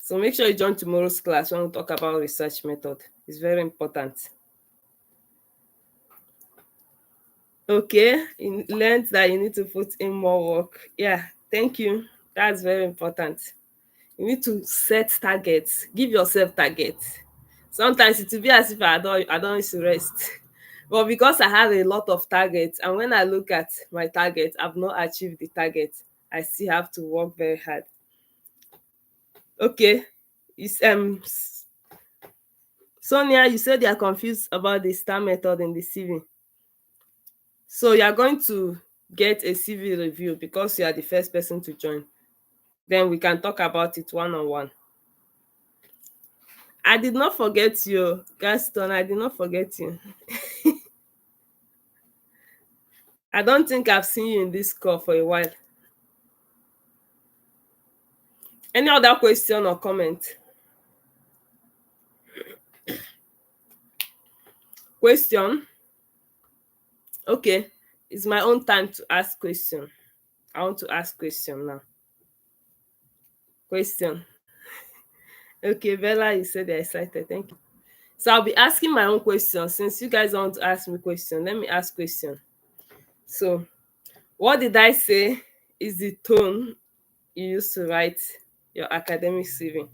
So make sure you join tomorrow's class when we talk about research method. It's very important. Okay, you learned that you need to put in more work. Yeah, thank you. That's very important. You need to set targets. Give yourself targets. Sometimes it will be as if I don't need to rest. But because I have a lot of targets, and when I look at my target, I've not achieved the target, I still have to work very hard. Okay. It's Sonia, you said you are confused about the STAR method in the CV. So you are going to get a CV review because you are the first person to join. Then we can talk about it one-on-one. I did not forget you, Gaston. I did not forget you. I don't think I've seen you in this call for a while. Any other question or comment? Question? Okay, it's my own time to ask question. I want to ask question now. Question. Okay, Bella, you said you're excited. Thank you. So I'll be asking my own question. Since you guys want to ask me question, let me ask question. So, what did I say is the tone you use to write your academic CV?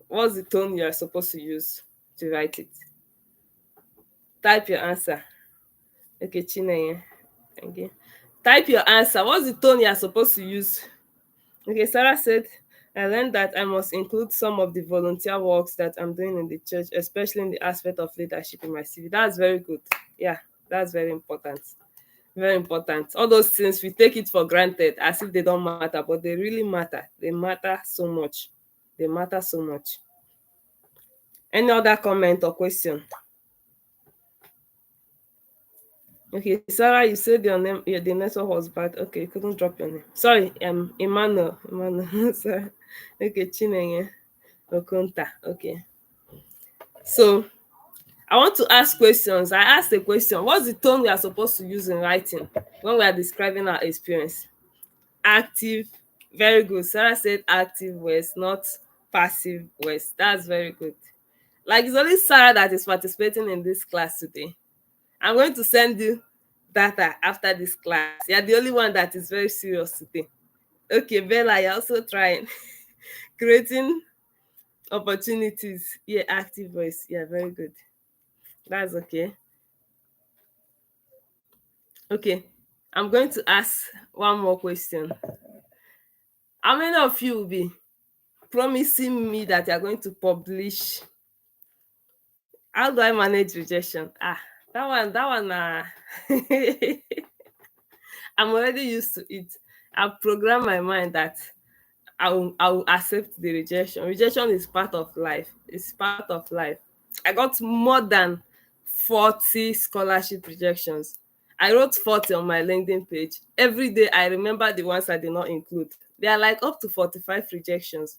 What's the tone you are supposed to use to write it? Type your answer. Okay, Chinenye. Thank you. Type your answer. What's the tone you are supposed to use? Okay, Sarah said, I learned that I must include some of the volunteer works that I'm doing in the church, especially in the aspect of leadership in my CV. That's very good. Yeah, that's very important. Very important. All those things, we take it for granted as if they don't matter, but they really matter. They matter so much. They matter so much. Any other comment or question? Okay, Sarah, you said your name, the network was bad. Okay, you couldn't drop your name. Sorry, Emmanuel. Sorry. Okay, Chinenye Okonta. Okay. So I want to ask questions. I asked a question. What's the tone we are supposed to use in writing when we are describing our experience? Active. Very good. Sarah said active words, not passive words. That's very good. Like, it's only Sarah that is participating in this class today. I'm going to send you data after this class. You're the only one that is very serious today. Okay, Bella, you're also trying. Creating opportunities. Yeah, active voice. Yeah, very good. That's okay. Okay, I'm going to ask one more question. How many of you will be promising me that you're going to publish? How do I manage rejection? That one, I'm already used to it. I've programmed my mind that I will accept the rejection. Rejection is part of life. It's part of life. I got more than 40 scholarship rejections. I wrote 40 on my LinkedIn page. Every day I remember the ones I did not include. They are like up to 45 rejections.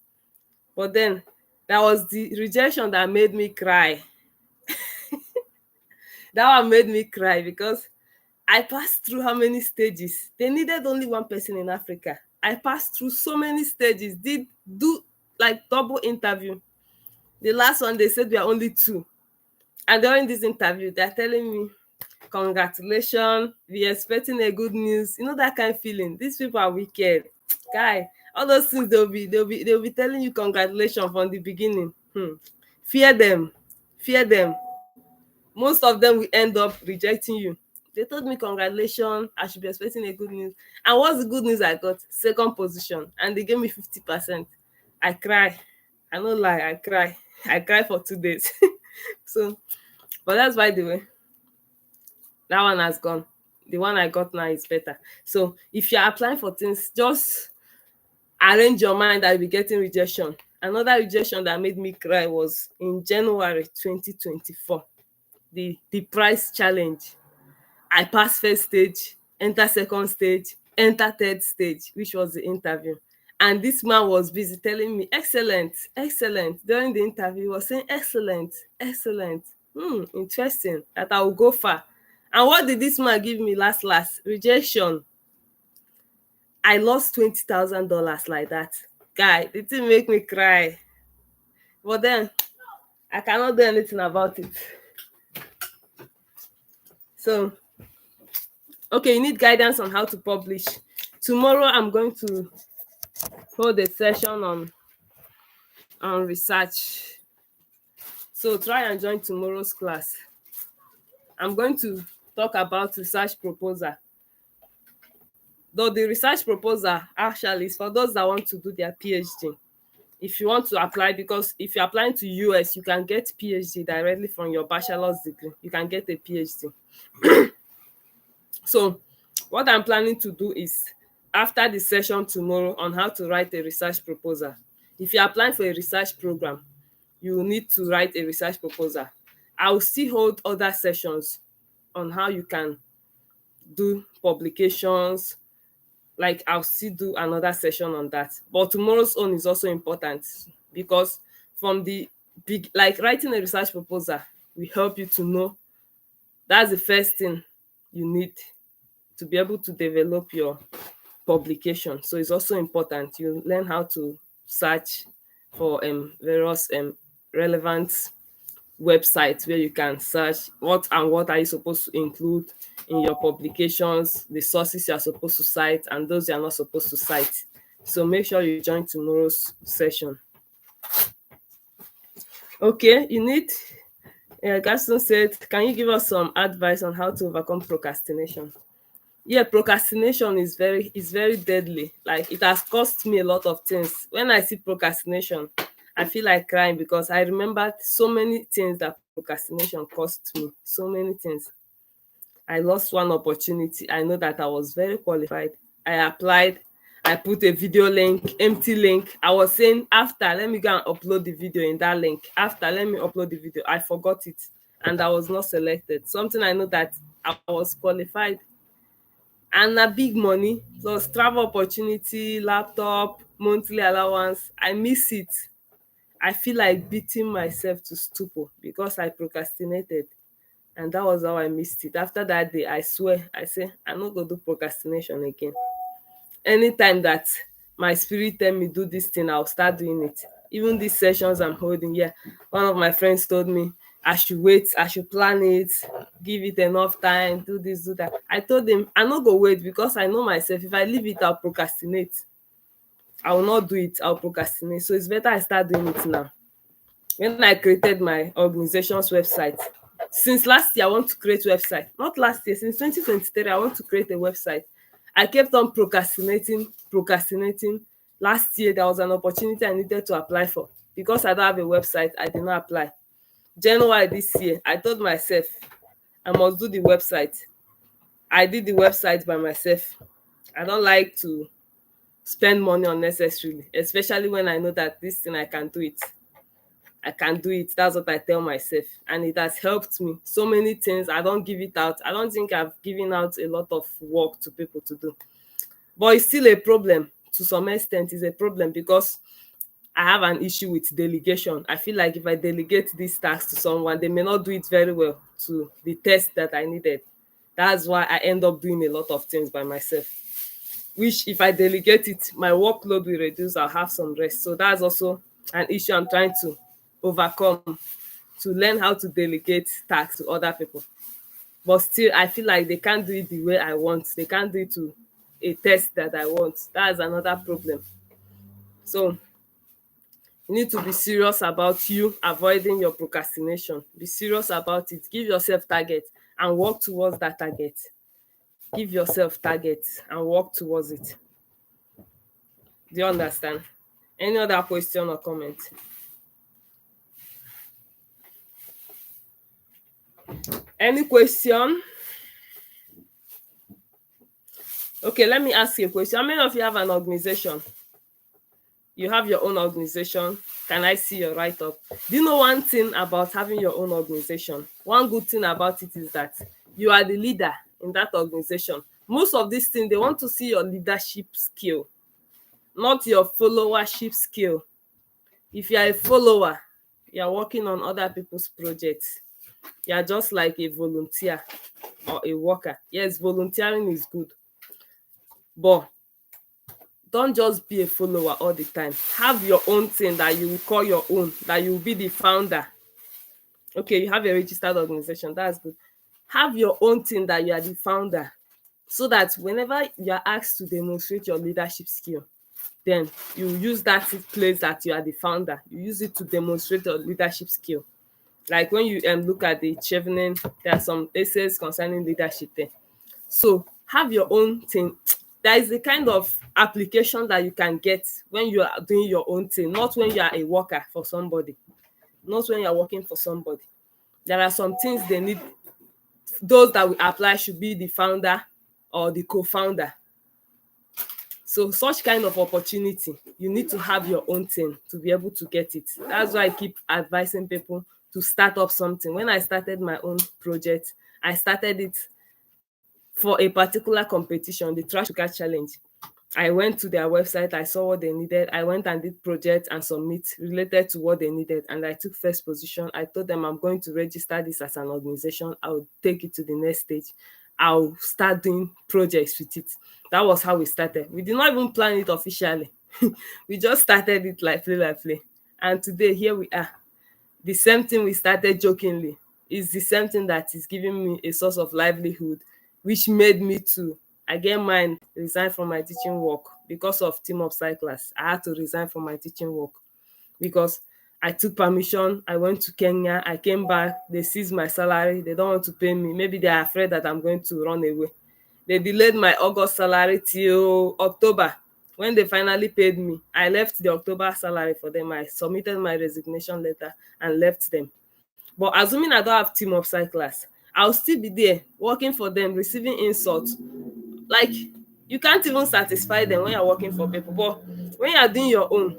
But then that was the rejection that made me cry. That one made me cry because I passed through how many stages? They needed only one person in Africa. I passed through so many stages, did do like double interview. The last one, they said we are only two. And during this interview, they're telling me, congratulations, we're expecting a good news. You know that kind of feeling. These people are wicked. Guy, all those things they'll be telling you congratulations from the beginning. Fear them. Fear them. Most of them will end up rejecting you. They told me congratulations, I should be expecting a good news. And what's the good news I got? Second position. And they gave me 50%. I cry. I no lie, I cry. I cry for 2 days. So, but that's by the way. That one has gone. The one I got now is better. So if you're applying for things, just arrange your mind that you'll be getting rejection. Another rejection that made me cry was in January 2024. The price challenge. I passed first stage, enter second stage, enter third stage, which was the interview. And this man was busy telling me, excellent, excellent. During the interview, he was saying, excellent, excellent. Interesting, that I will go far. And what did this man give me last? Rejection. I lost $20,000 like that. Guy, it didn't make me cry. But then, I cannot do anything about it. So, okay, you need guidance on how to publish. Tomorrow, I'm going to hold a session on research. So try and join tomorrow's class. I'm going to talk about research proposal. Though the research proposal actually is for those that want to do their PhD. If you want to apply, because if you're applying to US, you can get PhD directly from your bachelor's degree. You can get a PhD. So what I'm planning to do is, after the session tomorrow on how to write a research proposal, if you're applying for a research program, you will need to write a research proposal. I will still hold other sessions on how you can do publications. Like, I'll still do another session on that. But tomorrow's own is also important because from the big, like writing a research proposal will help you to know. That's the first thing you need to be able to develop your publication. So it's also important you learn how to search for various relevant websites where you can search what are you supposed to include in your publications, the sources you are supposed to cite and those you are not supposed to cite. So make sure you join tomorrow's session. Okay, you need Yeah, Gaston said, can you give us some advice on how to overcome procrastination? Yeah, procrastination is very deadly. Like, it has cost me a lot of things. When I see procrastination, I feel like crying because I remember so many things that procrastination cost me. So many things. I lost one opportunity. I know that I was very qualified. I applied. I put a video link, empty link. I was saying, after, let me go and upload the video in that link. After, let me upload the video. I forgot it and I was not selected. Something I know that I was qualified, and na big money plus travel opportunity, laptop, monthly allowance. I miss it. I feel like beating myself to stupor because I procrastinated, and that was how I missed it. After that day, I swear, I say I no go do procrastination again. Anytime that my spirit tell me do this thing, I'll start doing it. Even these sessions I'm holding, yeah, one of my friends told me I should wait, I should plan it, give it enough time, do this, do that. I told him I no go wait because I know myself. If I leave it, I'll procrastinate. I will not do it, I'll procrastinate. So it's better I start doing it now. When I created my organization's website, since last year I want to create website. Not last year, since 2023 I want to create a website. I kept on procrastinating. Last year there was an opportunity I needed to apply for. Because I don't have a website, I did not apply. January this year, I told myself I must do the website. I did the website by myself. I don't like to spend money unnecessarily, especially when I know that this thing I can do it. I can do it. That's what I tell myself. And it has helped me. So many things. I don't give it out. I don't think I've given out a lot of work to people to do. But it's still a problem. To some extent, it's a problem because I have an issue with delegation. I feel like if I delegate this task to someone, they may not do it very well to the test that I needed. That's why I end up doing a lot of things by myself. Which, if I delegate it, my workload will reduce. I'll have some rest. So that's also an issue I'm trying to overcome, to learn how to delegate tasks to other people. But still, I feel like they can't do it the way I want. They can't do it to a test that I want. That's another problem. So you need to be serious about you avoiding your procrastination. Be serious about it. Give yourself target and work towards that target. Give yourself target and work towards it. Do you understand? Any other question or comment? Any question? Okay, let me ask you a question. How many of you have an organization? You have your own organization. Can I see your write up? Do you know one thing about having your own organization? One good thing about it is that you are the leader in that organization. Most of these things, they want to see your leadership skill, not your followership skill. If you are a follower, you are working on other people's projects. You are just like a volunteer or a worker. Yes, volunteering is good, but don't just be a follower all the time. Have your own thing that you will call your own, that you will be the founder. Okay, you have a registered organization, that's good. Have your own thing that you are the founder, so that whenever you are asked to demonstrate your leadership skill, then you use that place that you are the founder, you use it to demonstrate your leadership skill. Like when you look at the chevening, there are some essays concerning leadership there. So have your own thing. There is a kind of application that you can get when you are doing your own thing, not when you are a worker for somebody, not when you are working for somebody. There are some things they need. Those that will apply should be the founder or the co-founder. So such kind of opportunity, you need to have your own thing to be able to get it. That's why I keep advising people to start up something. When I started my own project, I started it for a particular competition, the Trash to Catch Challenge. I went to their website, I saw what they needed. I went and did projects and submit related to what they needed, and I took first position. I told them I'm going to register this as an organization. I'll take it to the next stage. I'll start doing projects with it. That was how we started. We did not even plan it officially. We just started it like play. And today, here we are. The same thing we started jokingly is the same thing that is giving me a source of livelihood, which made me to again mine resign from my teaching work because of TeamUpcyclers. I had to resign from my teaching work because I took permission, I went to Kenya, I came back, they seized my salary, they don't want to pay me. Maybe they are afraid that I'm going to run away. They delayed my August salary till October. When they finally paid me, I left the October salary for them. I submitted my resignation letter and left them. But assuming I don't have TeamUpcyclers, I'll still be there working for them, receiving insults. Like, you can't even satisfy them when you're working for people. But when you're doing your own,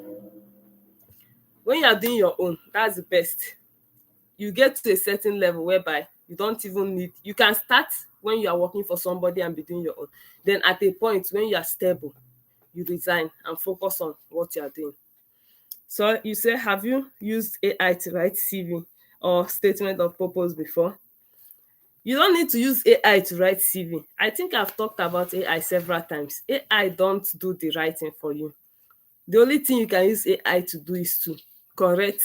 that's the best. You get to a certain level whereby you don't even need, you can start when you are working for somebody and be doing your own. Then at a point when you are stable, you resign and focus on what you are doing. So you say, have you used AI to write CV or statement of purpose before? You don't need to use AI to write CV. I think I've talked about AI several times. AI don't do the writing for you. The only thing you can use AI to do is to correct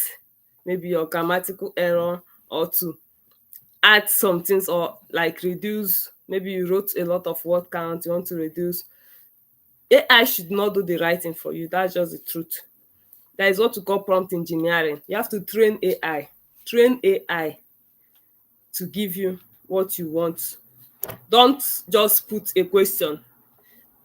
maybe your grammatical error, or to add some things, or like reduce. Maybe you wrote a lot of word count, you want to reduce. AI should not do the writing for you. That's just the truth. That is what we call prompt engineering. You have to train AI. Train AI to give you what you want. Don't just put a question.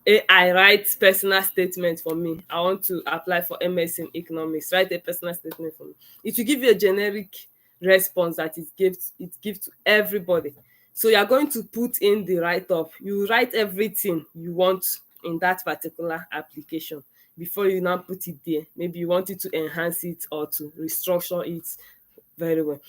AI write personal statement for me. I want to apply for MS in economics. Write a personal statement for me. It will give you a generic response that it gives to everybody. So you are going to put in the write-up. You write everything you want in that particular application before you now put it there. Maybe you want it to enhance it or to restructure it very well.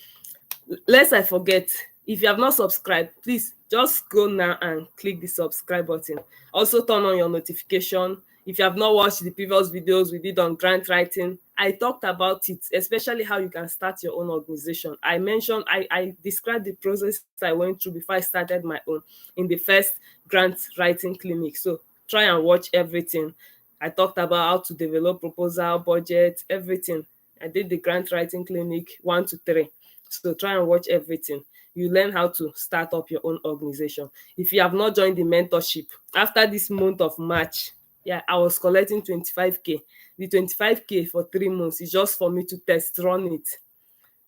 Lest I forget, if you have not subscribed, please just go now and click the subscribe button. Also turn on your notification. If you have not watched the previous videos we did on grant writing, I talked about it, especially how you can start your own organization. I described the process I went through before I started my own in the first grant writing clinic. So try and watch everything. I talked about how to develop proposal, budget, everything. I did the grant writing clinic 1 to 3. So try and watch everything. You learn how to start up your own organization. If you have not joined the mentorship, after this month of March, yeah, I was collecting 25K. The 25K for 3 months is just for me to test run it.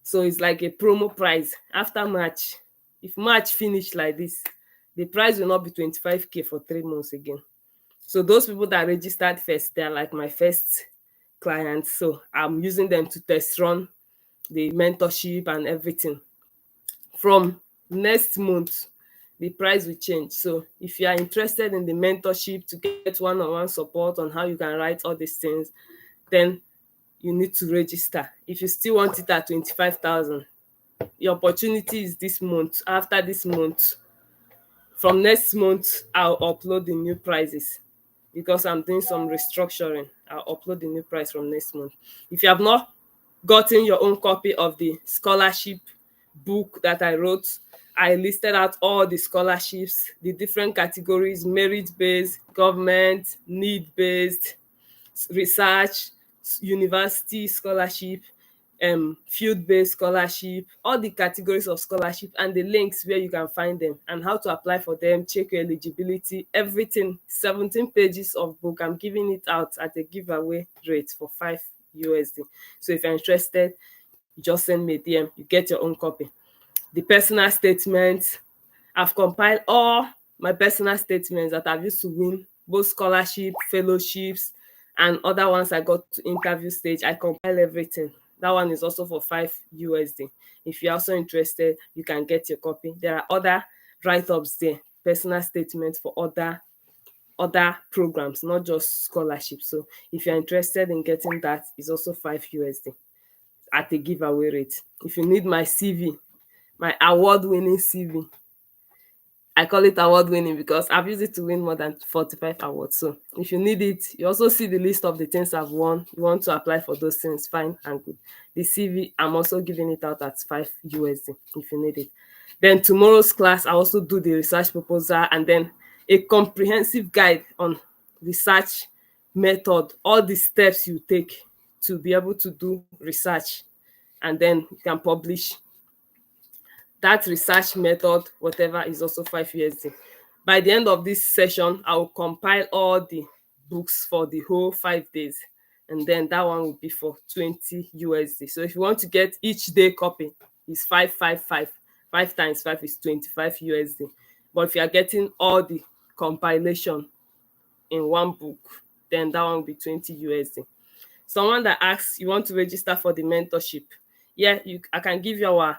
So it's like a promo price. After March, if March finish like this, the price will not be 25K for 3 months again. So those people that registered first, they're like my first clients. So I'm using them to test run the mentorship and everything. From next month, the price will change. So if you are interested in the mentorship to get one-on-one support on how you can write all these things, then you need to register. If you still want it at 25,000, the opportunity is this month. After this month, from next month, I'll upload the new prices because I'm doing some restructuring. I'll upload the new price from next month. If you have not gotten your own copy of the scholarship book that I wrote, I listed out all the scholarships, the different categories: merit-based, government, need-based, research, university scholarship, field-based scholarship, all the categories of scholarship, and the links where you can find them and how to apply for them, check your eligibility, everything. 17 pages of book. I'm giving it out at a giveaway rate for $5. So if you're interested, you just send me a DM, you get your own copy. The personal statements, I've compiled all my personal statements that I've used to win both scholarship, fellowships, and other ones I got to interview stage. I compile everything. That one is also for $5. If you're also interested, you can get your copy. There are other write-ups there, personal statements for other programs, not just scholarships. So if you're interested in getting that, it's also $5 at a giveaway rate. If you need my CV, my award-winning CV, I call it award-winning because I've used it to win more than 45 awards. So if you need it, you also see the list of the things I've won. You want to apply for those things, fine and good. The CV, I'm also giving it out at $5 if you need it. Then tomorrow's class, I also do the research proposal and then a comprehensive guide on research method, all the steps you take to be able to do research, and then you can publish. That research method, whatever, is also $5. By the end of this session, I will compile all the books for the whole 5 days. and then that one will be for 20 USD. So if you want to get each day copy, it's 555. 5 times 5 is 25 USD. But if you are getting all the compilation in one book, then that one will be 20 USD. Someone that asks, you want to register for the mentorship? Yeah, I can give you our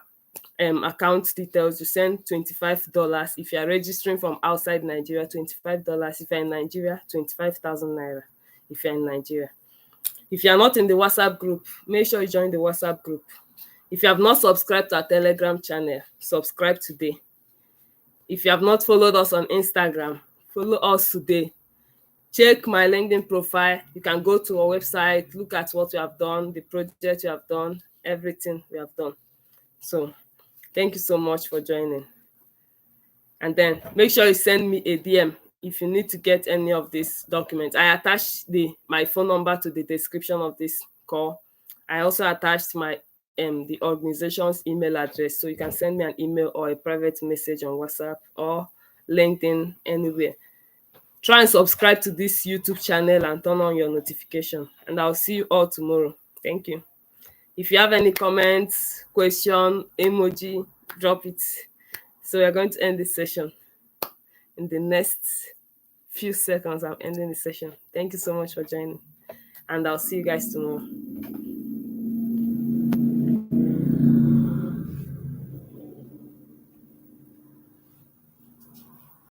account details. You send $25 if you are registering from outside Nigeria, $25 if you're in Nigeria, 25,000 naira if you're in Nigeria. If you are not in the WhatsApp group, make sure you join the WhatsApp group. If you have not subscribed to our Telegram channel, subscribe today. If you have not followed us on Instagram, follow us today. Check my LinkedIn profile. You can go to our website, look at what we have done, the project we have done, everything we have done. So thank you so much for joining. And then make sure you send me a DM if you need to get any of these documents. I attached my phone number to the description of this call. I also attached my the organization's email address, so you can send me an email or a private message on WhatsApp or LinkedIn, anywhere. Try and subscribe to this YouTube channel and turn on your notification. And I'll see you all tomorrow. Thank you. If you have any comments, question, emoji, drop it. So we're going to end this session in the next few seconds. I'm ending the session. Thank you so much for joining, and I'll see you guys tomorrow.